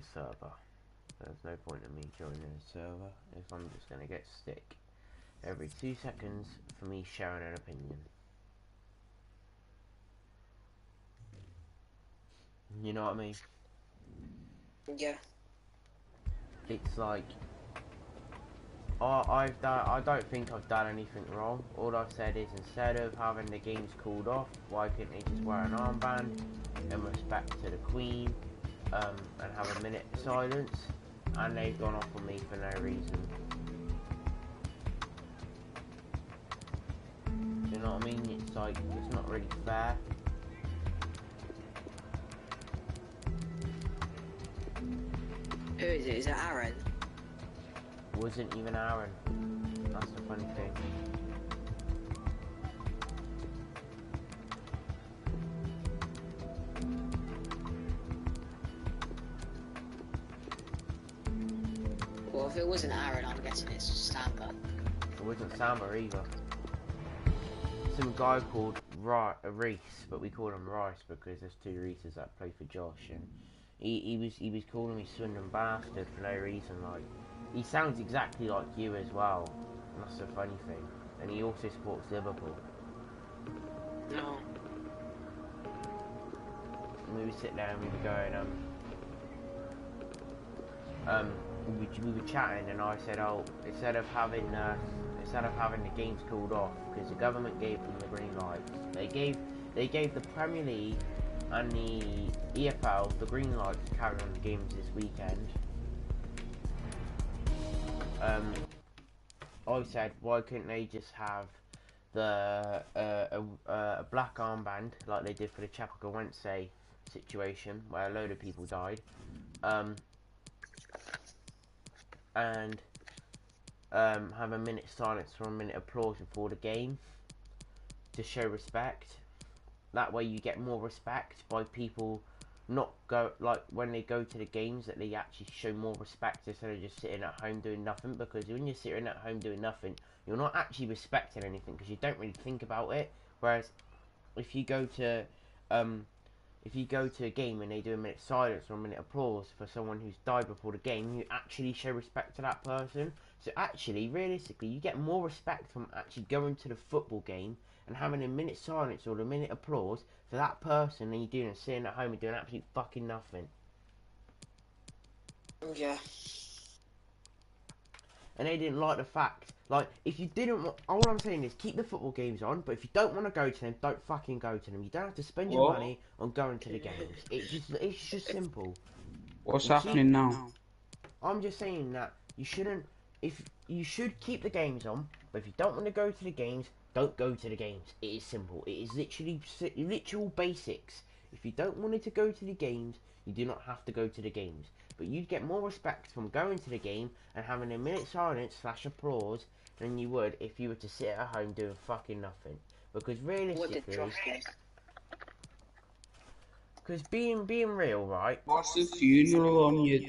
a server. There's no point in me joining a server if I'm just gonna get stick every 2 seconds for me sharing an opinion. You know what I mean? Yeah. It's like I don't think I've done anything wrong. All I've said is instead of having the games called off, why couldn't they just wear an armband in respect to the Queen, and have a minute of silence? And they've gone off on me for no reason. Do you know what I mean? It's like, it's not really fair. Who is it? Is it Aaron? Wasn't even Aaron. That's the funny thing. Well, if it wasn't Aaron, I'm guessing it's Stamper. It wasn't Samba either. Some guy called Reese, but we call him Rice because there's 2 Reeses that play for Josh, and he was calling me Swindon bastard for no reason. Like, he sounds exactly like you as well, and that's the funny thing. And he also supports Liverpool. No. And we would sit there and we were going, we were chatting, and I said, oh, instead of having the games called off, because the government gave them the green light, they gave the Premier League and the EFL the green light to carry on the games this weekend. I said, why couldn't they just have the a black armband like they did for the Chapaka Wednesday situation where a load of people died, and have a minute silence or a minute applause before the game to show respect. That way you get more respect by people not go, like when they go to the games, that they actually show more respect instead of just sitting at home doing nothing. Because when you're sitting at home doing nothing, you're not actually respecting anything because you don't really think about it. Whereas if you go to a game and they do a minute silence or a minute applause for someone who's died before the game, you actually show respect to that person. So actually, realistically, you get more respect from actually going to the football game and having a minute silence or a minute applause for that person than you do and sitting at home and doing absolutely fucking nothing. Yeah. And they didn't like the fact, like, if you didn't want, all I'm saying is keep the football games on, but if you don't want to go to them, don't fucking go to them. You don't have to spend your money on going to the games. It's just simple. What's happening now? I'm just saying that you shouldn't, if you should keep the games on, but if you don't want to go to the games, don't go to the games. It is simple. It is literal basics. If you don't want to go to the games, you do not have to go to the games. But you'd get more respect from going to the game and having a minute silence / applause than you would if you were to sit at home doing fucking nothing. Because realistically, because being real, right? What's the funeral on your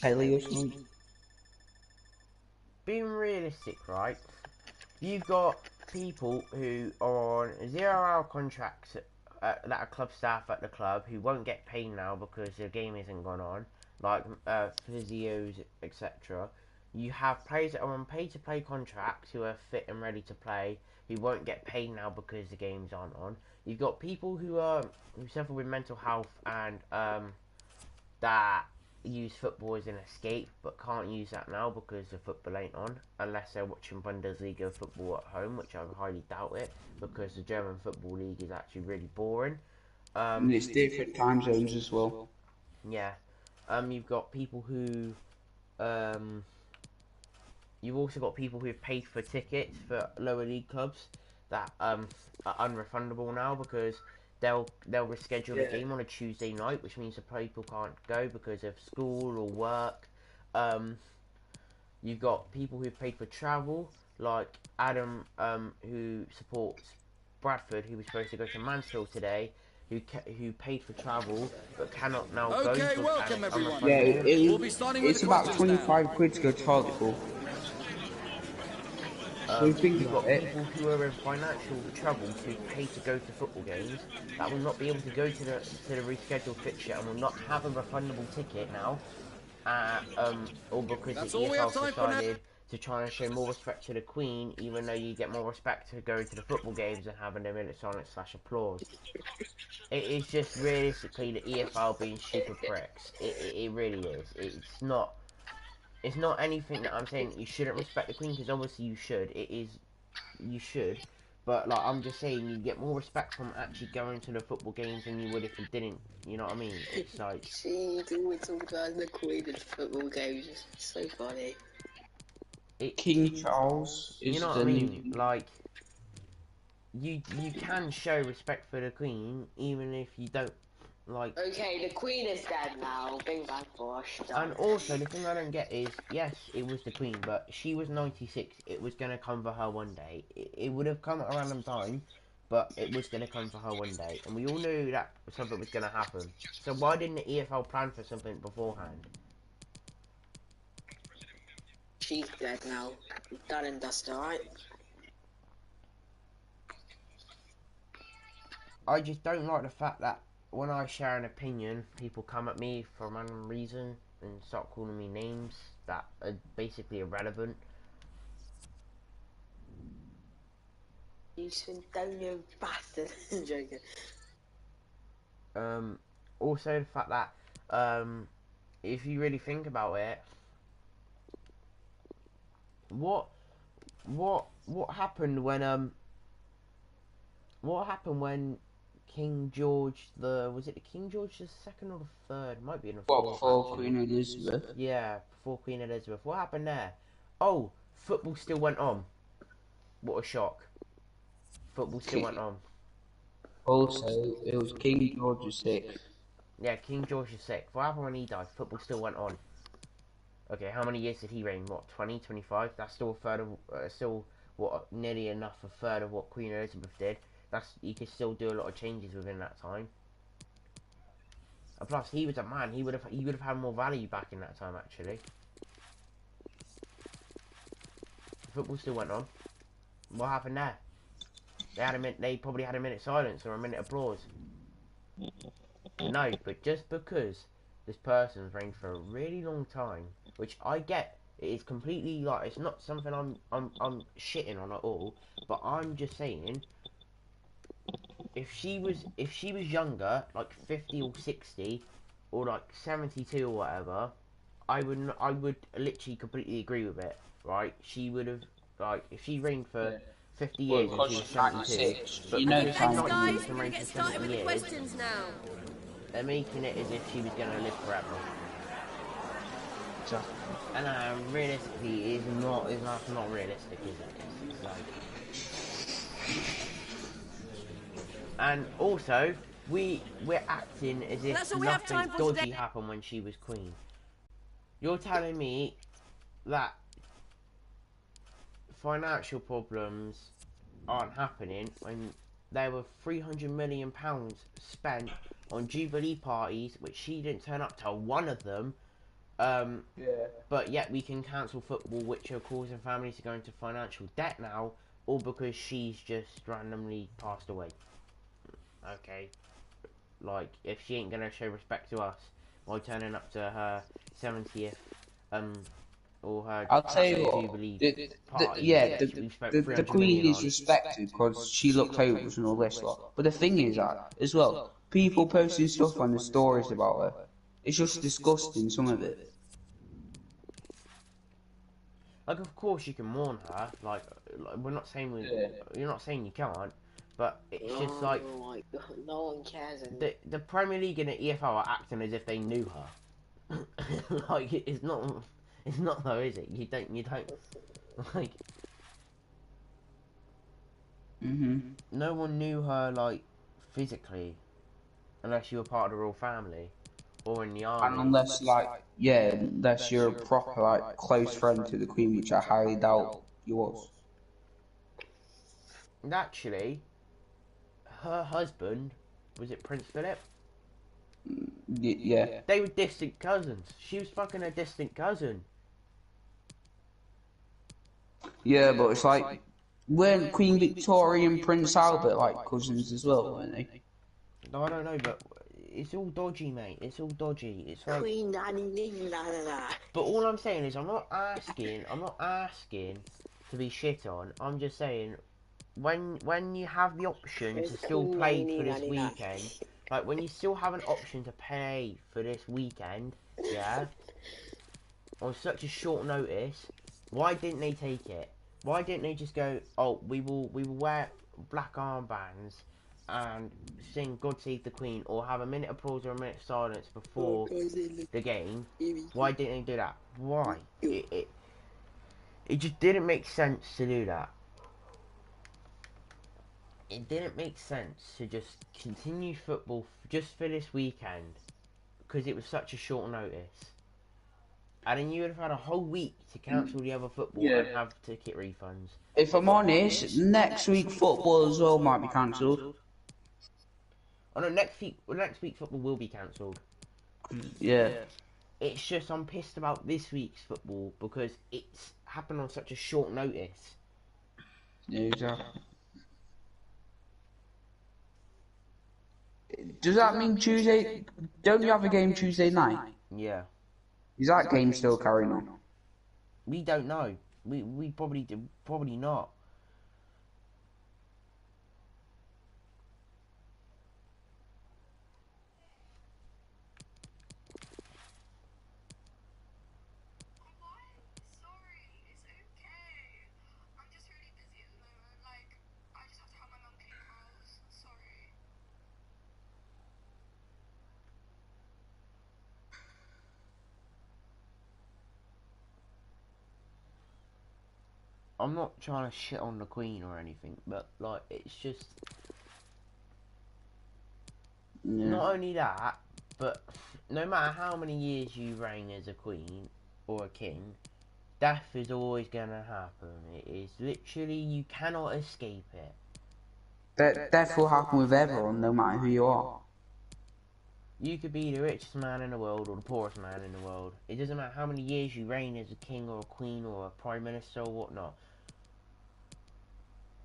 telly or something? Being realistic, right? You've got people who are on 0-hour contracts that are club staff at the club who won't get paid now because the game isn't gone on, like physios, etc. You have players that are on pay-to-play contracts who are fit and ready to play who won't get paid now because the games aren't on. You've got people who suffer with mental health and that use football as an escape but can't use that now because the football ain't on, unless they're watching Bundesliga football at home, which I highly doubt it because the German football league is actually really boring. And it's different time zones as well. Yeah. You've got people who you've also got people who've paid for tickets for lower league clubs that are unrefundable now because they'll reschedule the game on a Tuesday night, which means the people can't go because of school or work. You've got people who've paid for travel, like Adam, who supports Bradford, who was supposed to go to Mansfield today, who paid for travel but cannot now go. Okay, welcome everyone. Yeah, We'll be starting with it's the about questions 25 now. quid to go to Hartlepool. So think You've got about it. people who are in financial trouble to pay to go to football games that will not be able to go to the rescheduled fixture and will not have a refundable ticket now, or because the That's all we have EFL's time for now. decided to try and show more respect to the Queen, even though you get more respect to going to the football games and having a minute silence / applause. It is just realistically the EFL being stupid pricks. It really is. It's not. It's not anything that I'm saying that you shouldn't respect the Queen, because obviously you should. It is, you should. But like I'm just saying, you get more respect from actually going to the football games than you would if you didn't. You know what I mean? It's like She always talk about the Queen and football games. It's so funny. King Charles you is know what I the mean? new. Like you can show respect for the Queen even if you don't like. Okay, the Queen is dead now. Bing bang bosh. And also, the thing I don't get is, yes, it was the Queen, but she was 96. It was going to come for her one day. It would have come at a random time, but it was going to come for her one day. And we all knew that something was going to happen. So why didn't the EFL plan for something beforehand? She's dead now. Done and dusted, alright? I just don't like the fact that when I share an opinion, people come at me for a random reason and start calling me names that are basically irrelevant. You Swindonian bastard. I'm joking. Also the fact that, if you really think about it, what happened when King George was it the King George the second or the third? Might be in the What fourth. for Actually. Queen Elizabeth? Yeah, before Queen Elizabeth. What happened there? Oh, football still went on. What a shock. Football still went on. Also, it was King George VI. Yeah, King George VI. What happened when he died? Football still went on. Okay, how many years did he reign? What, 20, 25? That's still a third of, still, what, nearly enough, a third of what Queen Elizabeth did. You could still do a lot of changes within that time. And plus, he was a man. He would have had more value back in that time, actually. Football still went on. What happened there? They probably had a minute silence or a minute applause. No, but just because this person's reigned for a really long time, which I get, it is completely like it's not something I'm shitting on at all, but I'm just saying, if she was younger, like 50 or 60, or like 72 or whatever, I would literally completely agree with it, right? She would have, like, if she reigned for 50 Well, years and she was 72, 96, but you know, because she's time. not Guys, used to we're gonna reign get for started 70 with the years, questions now. they're making it as if she was going to live forever. And realistically, that's not realistic, is it? It's like... And also, we're acting as if That's all we have nothing time for dodgy today. happened when she was queen. You're telling me that financial problems aren't happening when there were £300 million spent on Jubilee parties, which she didn't turn up to one of them. But yet we can cancel football, which are causing families to go into financial debt now, all because she's just randomly passed away. Okay, like if she ain't gonna show respect to us by turning up to her 70th, or her I'll tell you what, Jubilee party, the Queen is respected because she looked over and all this lot. But the thing is that, as well, people posting stuff on the stories about her, it's just disgusting, some of it. Like, of course you can mourn her. Like we're not saying you're not saying you can't, but it's just like Oh my god, no one cares. the Premier League and the EFL are acting as if they knew her. Like it's not though, is it? You don't like. No one knew her like physically, unless you were part of the royal family or in the army. And unless, unless you're a proper, close friend to the Queen, which I highly doubt you was. And actually, her husband, was it Prince Philip? Yeah. They were distant cousins. She was fucking a distant cousin. Yeah, but it's like, Weren't Queen Victoria and Prince Albert like cousins as well, weren't they? No, I don't know, but it's all dodgy, mate. It's all dodgy. It's like. Queen Nanny la la la. But all I'm saying is, I'm not asking to be shit on. I'm just saying, when you have the option to still Queen play Nanny for this la la la. weekend, like when you still have an option to pay for this weekend, yeah, on such a short notice, why didn't they take it? Why didn't they just go, oh, we will wear black armbands and sing God Save the Queen, or have a minute of applause or a minute of silence before the game? Why didn't they do that? Why? It just didn't make sense to do that. It didn't make sense to just continue football just for this weekend, because it was such a short notice. And then you would have had a whole week to cancel the other football and have ticket refunds. If I'm honest, next week football as well might be cancelled. Oh no, next week football will be cancelled. Yeah. It's just I'm pissed about this week's football because it's happened on such a short notice. Yeah, exactly. Does that mean Tuesday? Don't you have a game Tuesday night? Yeah. Is that game still carrying on? We don't know. We probably not. I'm not trying to shit on the Queen or anything, but like it's just not only that, but no matter how many years you reign as a queen or a king, death is always gonna happen. It is literally, you cannot escape it. Death will happen with everyone, no matter who you are. You could be the richest man in the world or the poorest man in the world. It doesn't matter how many years you reign as a king or a queen or a prime minister or whatnot.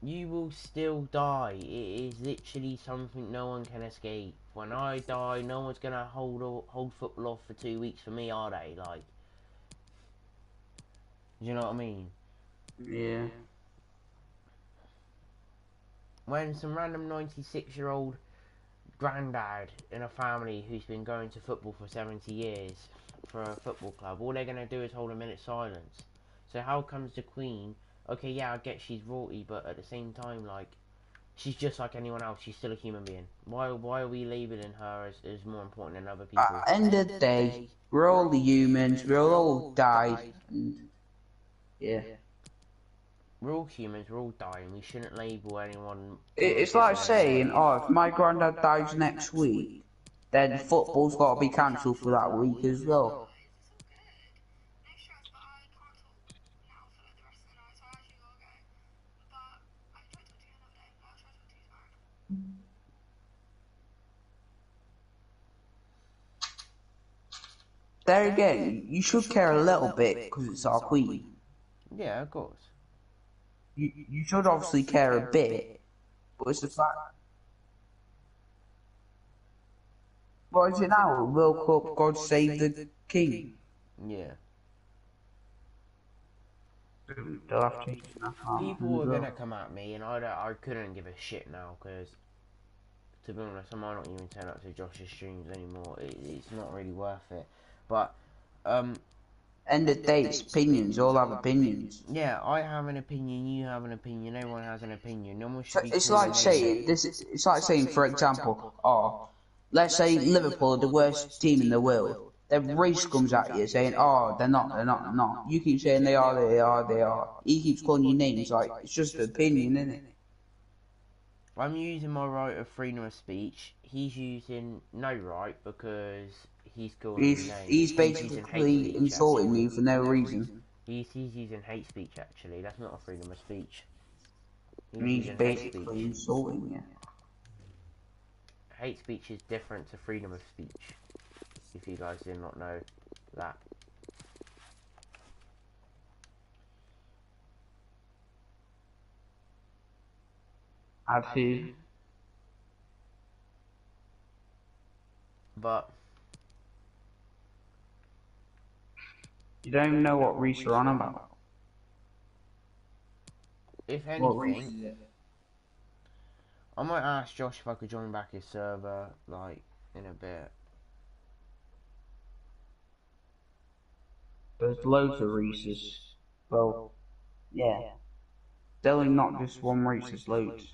You will still die. It is literally something no one can escape. When I die, no one's gonna hold football off for 2 weeks for me, are they? Like, do you know what I mean? Yeah. When some random 96-year-old granddad in a family who's been going to football for 70 years for a football club, all they're gonna do is hold a minute's silence. So how comes the Queen? Okay, yeah, I get she's royalty, but at the same time, like, she's just like anyone else. She's still a human being. Why are we labelling her as more important than other people? At the end of the day, we're all the humans. We'll all die. Yeah. We're all humans. We're all dying. We shouldn't label anyone. It's like saying, oh, if my granddad dies next week, then football's got to be cancelled for that week as well. There again, you should care a little bit because it's our queen. Yeah, of course. You should obviously care a bit, but it's the fact. What is it now? World Cup, God Save the King. Yeah. They'll have to People are gonna come at me, and I couldn't give a shit now because, to be honest, I might not even turn up to Josh's streams anymore. It's not really worth it. But end of day, it's opinions. All have opinions. Yeah, I have an opinion. You have an opinion. Everyone has an opinion. No one should be. It's like saying this. It's like saying, for example, oh, let's say Liverpool are the worst team in the world. Then Reece comes at you saying, oh, they're not. You keep saying they are. He keeps calling you names. Like, it's just an opinion, isn't it? I'm using my right of freedom of speech. He's using no right because he's calling me names. He's basically insulting me for no reason. He's using hate speech, actually. That's not a freedom of speech. He's basically insulting you. Hate speech is different to freedom of speech, if you guys did not know that. Add who? But You don't even know what Reese are on about. if What Reese anything, is it? I might ask Josh if I could join back his server, like, in a bit. There's loads of Reeses. Well, yeah. Definitely not just one Reese, there's loads.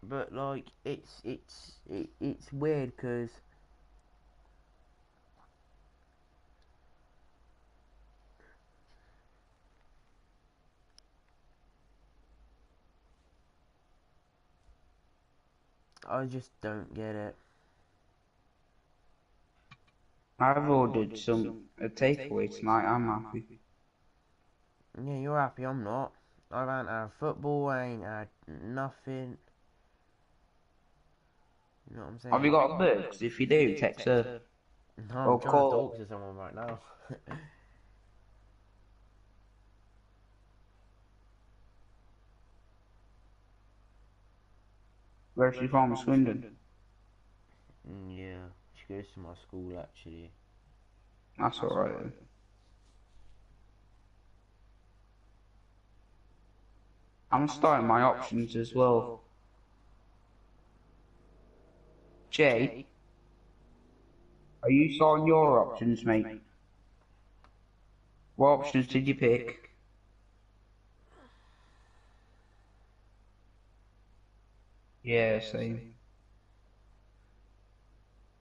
But like, it's weird because I just don't get it. I've ordered a takeaway tonight, I'm happy. Yeah, you're happy, I'm not. I haven't had football, I ain't had nothing. You know what I'm saying? Have you got a bird? 'Cause if you do, text her. No, Or I'm trying to call talk her. to someone right now. Where's she from? Swindon. Yeah, she goes to my school actually. That's alright then. I'm starting my options as well. Jay, are you starting your options, mate? What options did you pick? Yeah, same.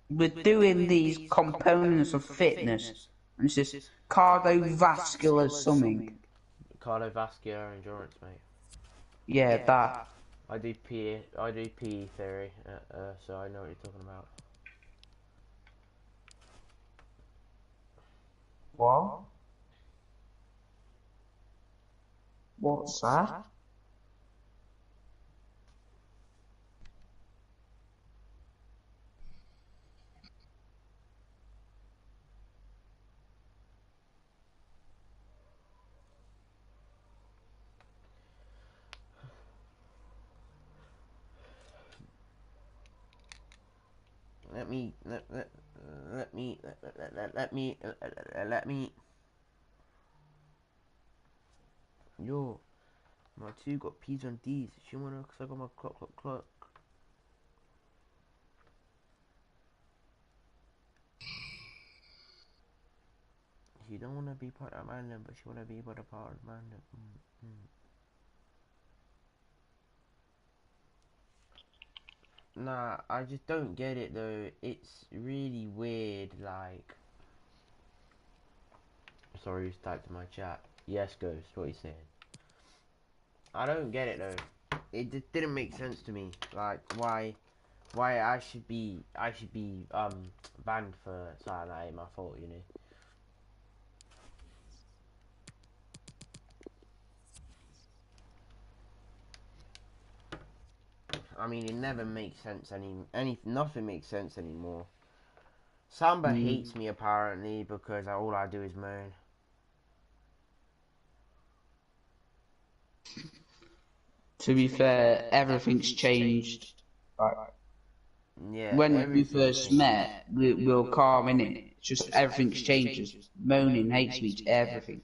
We're doing these components of fitness, and it's just cardiovascular something. Cardiovascular endurance, mate. Yeah, that. I do PE theory, so I know what you're talking about. What? What's that? Let me let me let me. Yo, my two got P's and D's. She wanna, cause I got my clock. She don't wanna be part of random, but she wanna be part of random. Nah, I just don't get it though. It's really weird. Like, sorry, who's typed in my chat? Yes, Ghost. What are you saying? I don't get it though. It just didn't make sense to me. Like, why I should be banned for something that ain't my fault, you know. I mean, it never makes sense nothing makes sense anymore. Samba hates me apparently because all I do is moan. To be fair, everything's changed. Like, Yeah, when we everything first changed. met, we were calm in it. It's just everything's changed. Just moaning, hate speech, everything.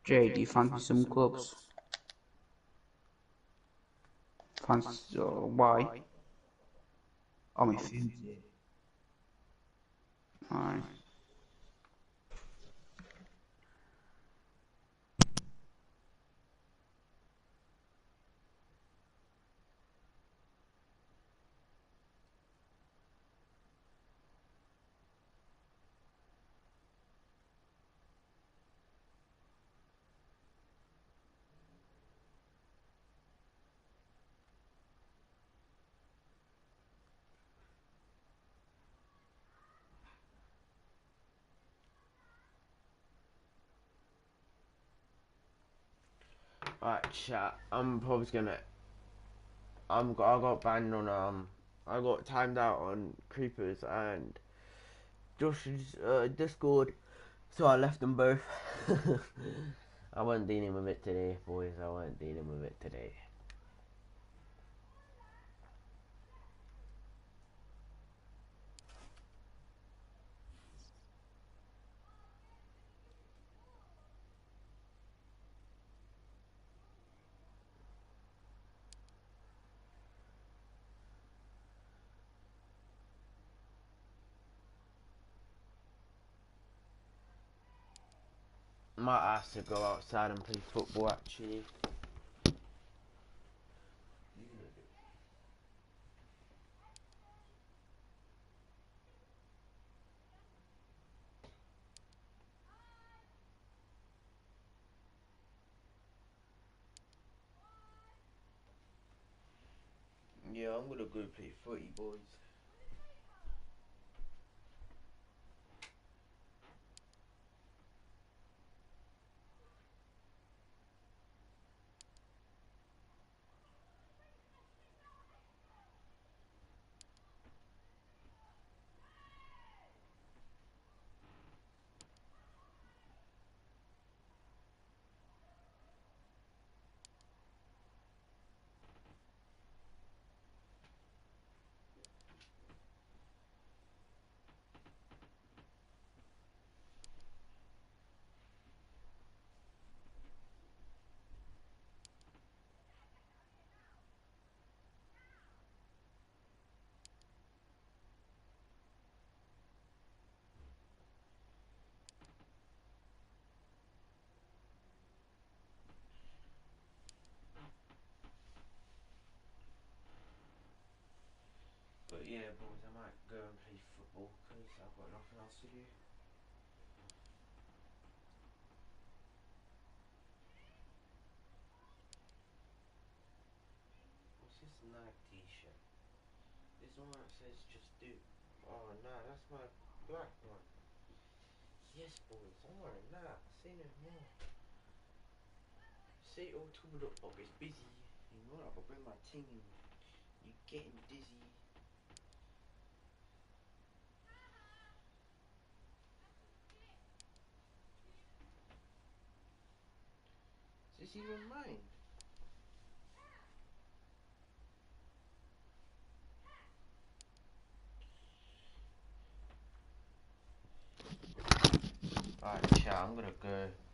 Jay, do you fancy some clubs? Fancy, why? Oh, my food's here. Alright. Alright, chat. I'm probably gonna. I got banned on I got timed out on creepers and Josh's Discord, so I left them both. I wasn't dealing with it today, boys. I wasn't dealing with it today. Might have to go outside and play football actually. Yeah, I'm gonna go play footy, boys. But yeah, boys, I might go and play football because I've got nothing else to do. What's this Nike t-shirt? This one that says just do. Oh nah, that's my black one. Yes, boys, I'm wearing that. Say no more. Say all toobled up, Bob. It's busy. You know, I can bring my ting in. You getting dizzy. Is this even mine? Alright, chat, I'm gonna go.